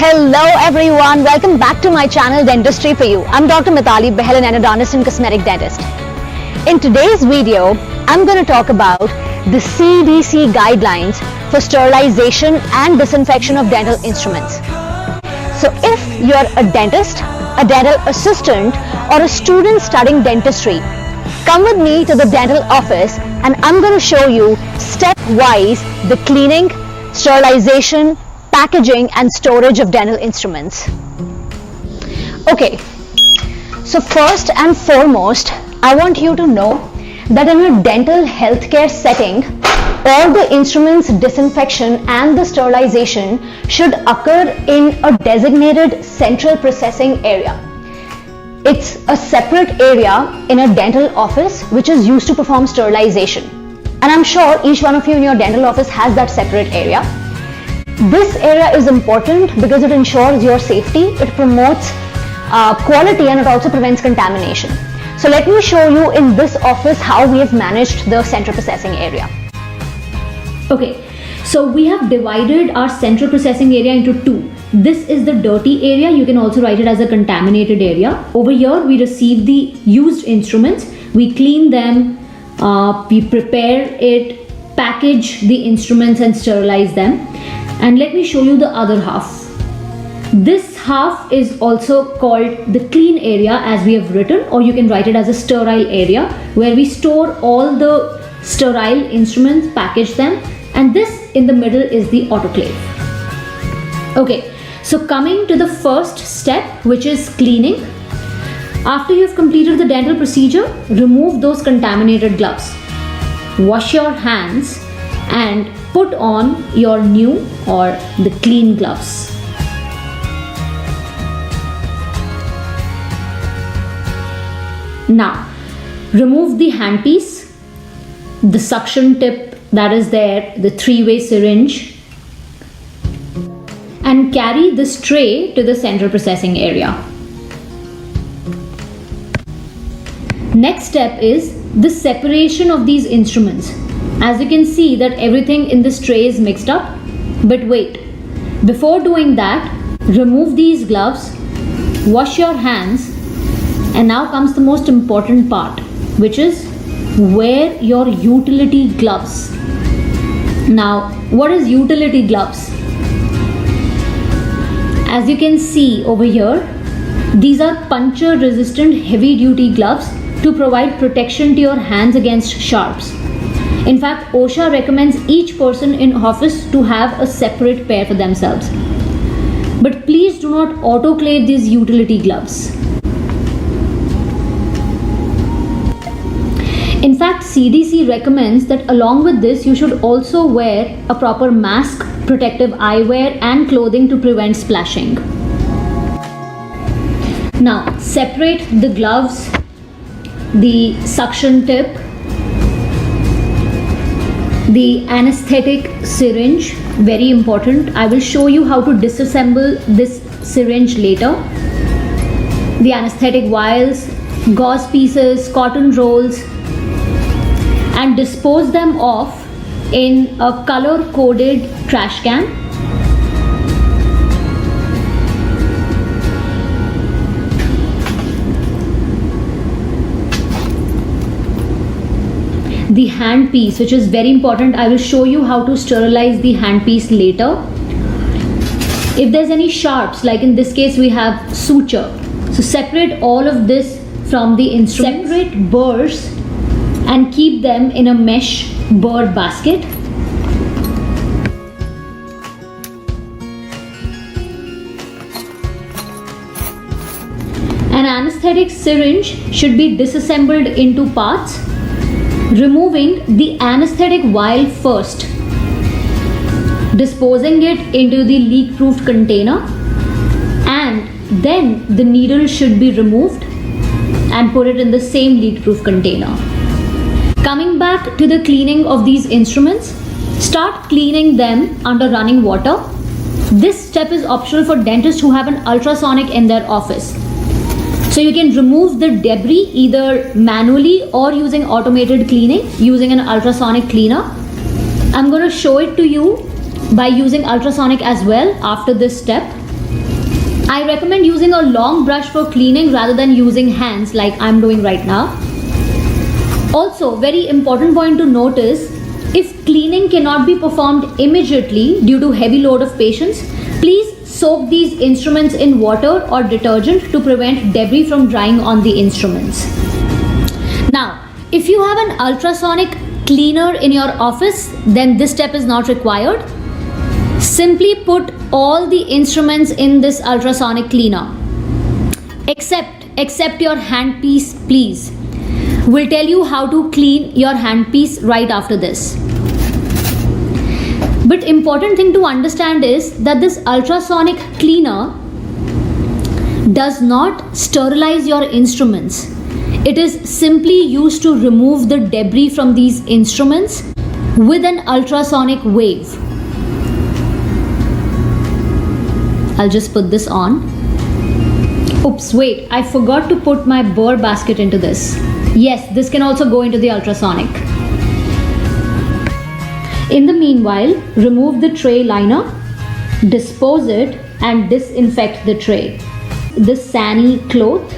Hello everyone, welcome back to my channel Dentistry for You. I'm Dr. Mitali Behel, an endodontist and cosmetic dentist. In today's video, I'm going to talk about the CDC guidelines for sterilization and disinfection of dental instruments. So if you're a dentist, a dental assistant, or a student studying dentistry, come with me to the dental office and I'm going to show you step-wise the cleaning, sterilization, packaging and storage of dental instruments. Okay, so first and foremost, I want you to know that in a dental healthcare setting, all the instruments disinfection and the sterilization should occur in a designated central processing area. It's a separate area in a dental office which is used to perform sterilization. And I'm sure each one of you in your dental office has that separate area. This area is important because it ensures your safety, it promotes quality, and it also prevents contamination. So let me show you in this office how we have managed the central processing area. Okay, so we have divided our central processing area into two. This is the dirty area. You can also write it as a contaminated area. Over here we receive the used instruments, we clean them, we prepare it, package the instruments and sterilize them. And let me show you the other half. This half is also called the clean area as we have written, or you can write it as a sterile area where we store all the sterile instruments, package them, and this in the middle is the autoclave. Okay, so coming to the first step, which is cleaning. After you've completed the dental procedure, remove those contaminated gloves. Wash your hands and put on your new or the clean gloves. Now, remove the handpiece, the suction tip that is there, the three-way syringe, and carry this tray to the central processing area. Next step is the separation of these instruments. As you can see that everything in this tray is mixed up, but wait, before doing that, remove these gloves, wash your hands, and now comes the most important part, which is wear your utility gloves. Now, what is utility gloves? As you can see over here, these are puncture resistant heavy duty gloves to provide protection to your hands against sharps. In fact, OSHA recommends each person in office to have a separate pair for themselves. But please do not autoclave these utility gloves. In fact, CDC recommends that along with this, you should also wear a proper mask, protective eyewear, and clothing to prevent splashing. Now, separate the gloves, the suction tip, the anesthetic syringe, very important. I will show you how to disassemble this syringe later. The anesthetic vials, gauze pieces, cotton rolls, and dispose them off in a color-coded trash can. The handpiece, which is very important, I will show you how to sterilize the handpiece later. If there's any sharps, like in this case we have suture, so separate all of this from the instrument. Separate burrs and keep them in a mesh burr basket. An anesthetic syringe should be disassembled into parts, removing the anesthetic vial first, disposing it into the leak-proof container, and then the needle should be removed and put it in the same leak-proof container. Coming back to the cleaning of these instruments, start cleaning them under running water. This step is optional for dentists who have an ultrasonic in their office. So you can remove the debris either manually or using automated cleaning using an ultrasonic cleaner. I'm going to show it to you by using ultrasonic as well after this step. I recommend using a long brush for cleaning rather than using hands like I'm doing right now. Also, very important point to note is, if cleaning cannot be performed immediately due to heavy load of patients, please soak these instruments in water or detergent to prevent debris from drying on the instruments. Now, if you have an ultrasonic cleaner in your office, then this step is not required. Simply put all the instruments in this ultrasonic cleaner, except your handpiece, please. We'll tell you how to clean your handpiece right after this. But important thing to understand is that this ultrasonic cleaner does not sterilize your instruments. It is simply used to remove the debris from these instruments with an ultrasonic wave. I'll just put this on. Oops, wait, I forgot to put my burr basket into this. Yes, this can also go into the ultrasonic. In the meanwhile, remove the tray liner, dispose it and disinfect the tray. The Sani cloth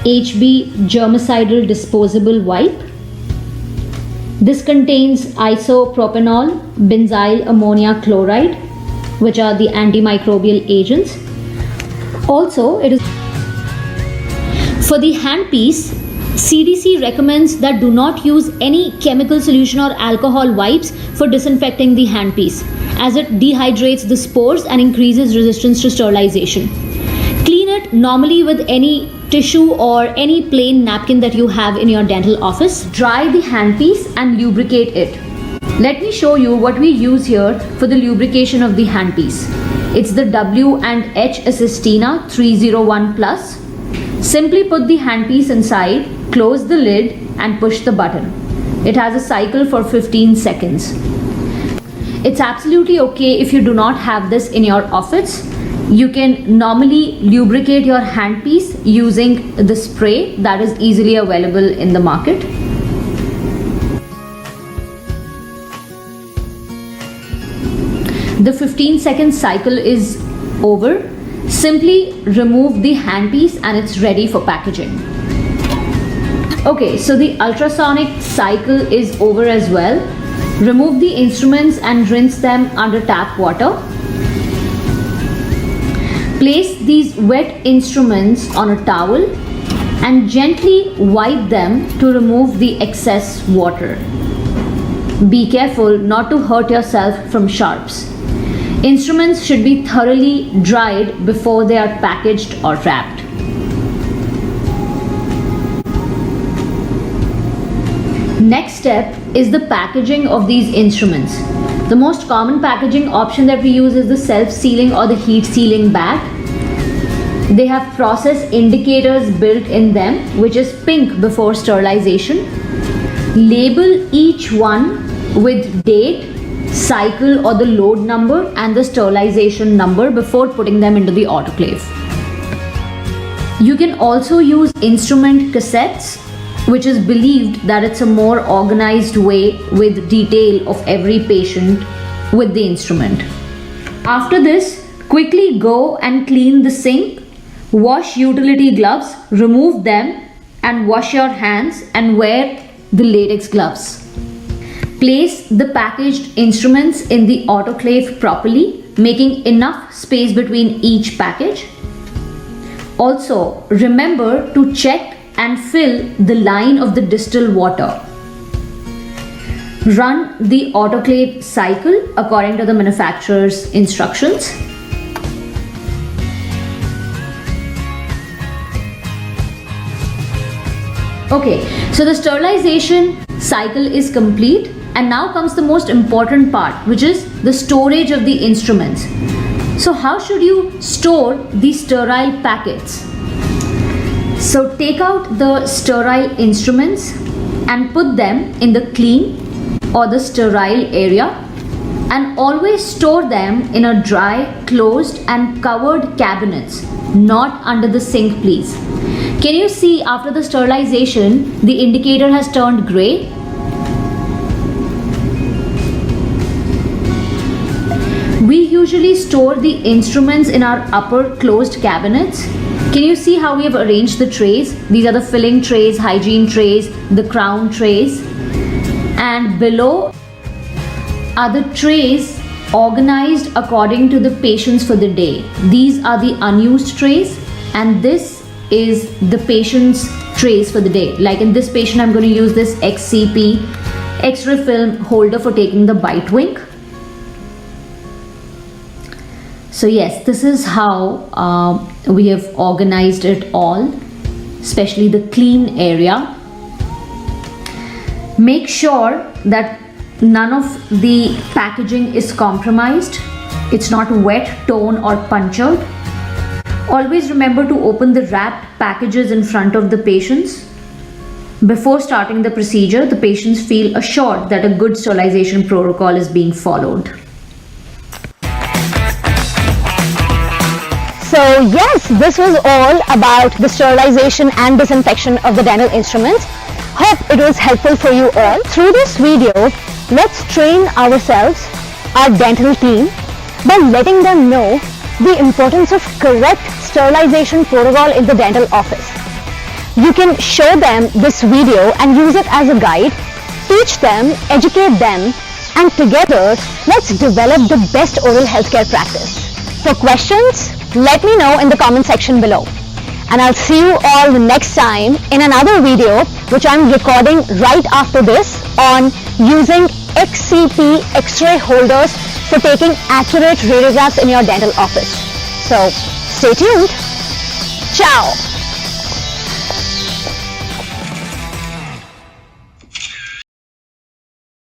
HB germicidal disposable wipe. This contains isopropanol, benzyl ammonia chloride, which are the antimicrobial agents. Also, it is for the handpiece. CDC recommends that do not use any chemical solution or alcohol wipes for disinfecting the handpiece, as it dehydrates the spores and increases resistance to sterilization. Clean it normally with any tissue or any plain napkin that you have in your dental office. Dry the handpiece and lubricate it. Let me show you what we use here for the lubrication of the handpiece. It's the W&H Assistina 301 Plus. Simply put the handpiece inside, close the lid and push the button. It has a cycle for 15 seconds. It's absolutely okay if you do not have this in your office. You can normally lubricate your handpiece using the spray that is easily available in the market. The 15-second cycle is over. Simply remove the handpiece and it's ready for packaging. Okay, so the ultrasonic cycle is over as well. Remove the instruments and rinse them under tap water. Place these wet instruments on a towel and gently wipe them to remove the excess water. Be careful not to hurt yourself from sharps. Instruments should be thoroughly dried before they are packaged or wrapped. Next step is the packaging of these instruments. The most common packaging option that we use is the self-sealing or the heat-sealing bag. They have process indicators built in them, which is pink before sterilization. Label each one with date, cycle or the load number and the sterilization number before putting them into the autoclave. You can also use instrument cassettes, which is believed that it's a more organized way with detail of every patient with the instrument. After this, quickly go and clean the sink, wash utility gloves, remove them and wash your hands and wear the latex gloves. Place the packaged instruments in the autoclave properly, making enough space between each package. Also, remember to check and fill the line of the distal water. Run the autoclave cycle according to the manufacturer's instructions. Okay, so the sterilization cycle is complete. And now comes the most important part, which is the storage of the instruments. So how should you store the sterile packets? So take out the sterile instruments and put them in the clean or the sterile area, and always store them in a dry, closed and covered cabinets, not under the sink, please. Can you see after the sterilization, the indicator has turned gray? We usually store the instruments in our upper closed cabinets. Can you see how we have arranged the trays? These are the filling trays, hygiene trays, the crown trays. And below are the trays organized according to the patients for the day. These are the unused trays, and this is the patient's trays for the day. Like in this patient, I'm going to use this XCP X-ray film holder for taking the bite wing. So yes, this is how we have organized it all, especially the clean area. Make sure that none of the packaging is compromised. It's not wet, torn or punctured. Always remember to open the wrapped packages in front of the patients. Before starting the procedure, the patients feel assured that a good sterilization protocol is being followed. So yes, this was all about the sterilization and disinfection of the dental instruments. Hope it was helpful for you all. Through this video, let's train ourselves, our dental team, by letting them know the importance of correct sterilization protocol in the dental office. You can show them this video and use it as a guide, teach them, educate them, and together, let's develop the best oral healthcare practice. For questions, let me know in the comment section below. And I'll see you all the next time in another video which I'm recording right after this on using XCP X-ray holders for taking accurate radiographs in your dental office. So stay tuned. Ciao.